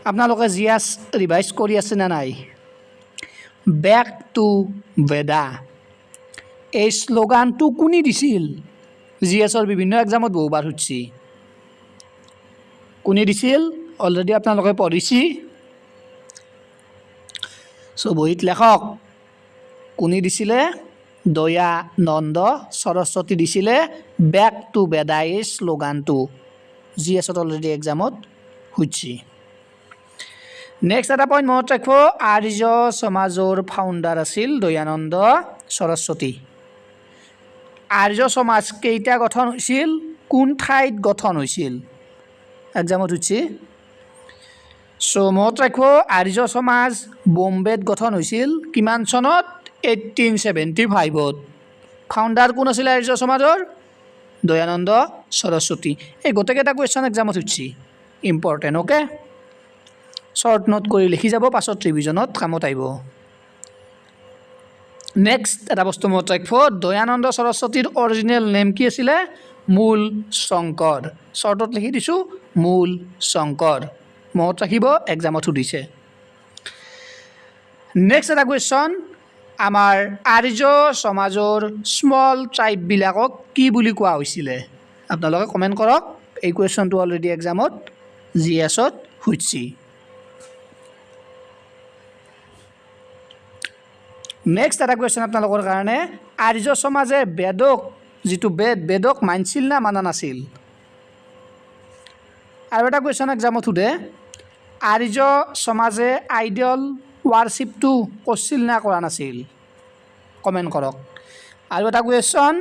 আপোনালোকে GS revise কৰি আছে না নাই বেক টু বেদা এই শ্লোগানটো কোনে দিছিল জিএছৰ বিভিন্ন এক্সামত বহুবাৰ সুধিছি কোনে দিছিল অলৰেডি আপোনালোকে পঢ়িছি সো বহিত লেখক কোনে দিছিলে দয়ানন্দ সৰস্বতী দিছিলে বেক টু বেদা এই শ্লোগানটো জিএছত অলৰেডি এক্সামত সুধিছি নেক্সট এটা পইণ্ট মনত ৰাখিব আৰ্য সমাজৰ ফাউণ্ডাৰ আছিল দয়ানন্দ সৰস্বতী আৰ্য সমাজ কেইটা গঠন হৈছিল কোন ঠাইত গঠন হৈছিল এক্সামত সুধিছি সো মনত ৰাখিব আৰ্য সমাজ বম্বেত গঠন হৈছিল কিমান চনত 1875 ফাউণ্ডাৰ কোন আছিল আৰ্য সমাজৰ দয়ানন্দ সৰস্বতী এই গোটেইকেইটা কুৱেশ্যন এক্সামত সুধিছি ইম্পৰ্টেণ্ট অ'কে শৰ্ট নোট কৰি লিখি যাব পাছত ৰিভিজনত কামত আহিব নেক্সট এটা বস্তু মনত ৰাখিব দয়ানন্দ সৰস্বতীৰ অৰিজিনেল নেম কি আছিলে মূল শংকৰ শৰ্টত লিখি দিছোঁ মূল শংকৰ মনত ৰাখিব এক্সামত সুধিছে নেক্সট এটা কুৱেশ্যন আমাৰ আৰ্য সমাজৰ স্মল ট্ৰাইববিলাকক কি বুলি কোৱা হৈছিলে আপোনালোকে কমেণ্ট কৰক এই কুৱেশ্যনটো অলৰেডি এক্সামত জিএছত সুধিছি নেক্সট এটা কুৱেশ্যন আপোনালোকৰ কাৰণে আৰ্য সমাজে বেদক যিটো বেদক মানিছিল না মানা নাছিল আৰু এটা কুৱেশ্যন এক্সামত সোধে আৰ্য সমাজে আইডিয়েল ৱাৰশ্বিপটো কৰিছিল না কৰা নাছিল কমেণ্ট কৰক আৰু এটা কুৱেশ্যন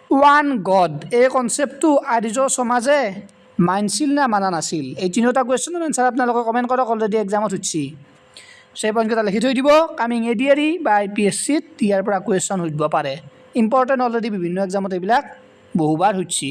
ওৱান গড এই কনচেপ্টটো আৰ্য সমাজে মানিছিল না মানা নাছিল এই তিনিটা কুৱেশ্যনৰ এনচাৰ আপোনালোকে কমেণ্ট কৰক অলৰেডি এক্সামত সুধিছি সেই পইণ্টকেইটা লিখি থৈ দিব কামিং এডিআৰই বা IPSCত ইয়াৰ পৰা কুৱেশ্যন সুধিব পাৰে ইম্পৰ্টেণ্ট অলৰেডি বিভিন্ন এক্সামত এইবিলাক বহুবাৰ সুধিছি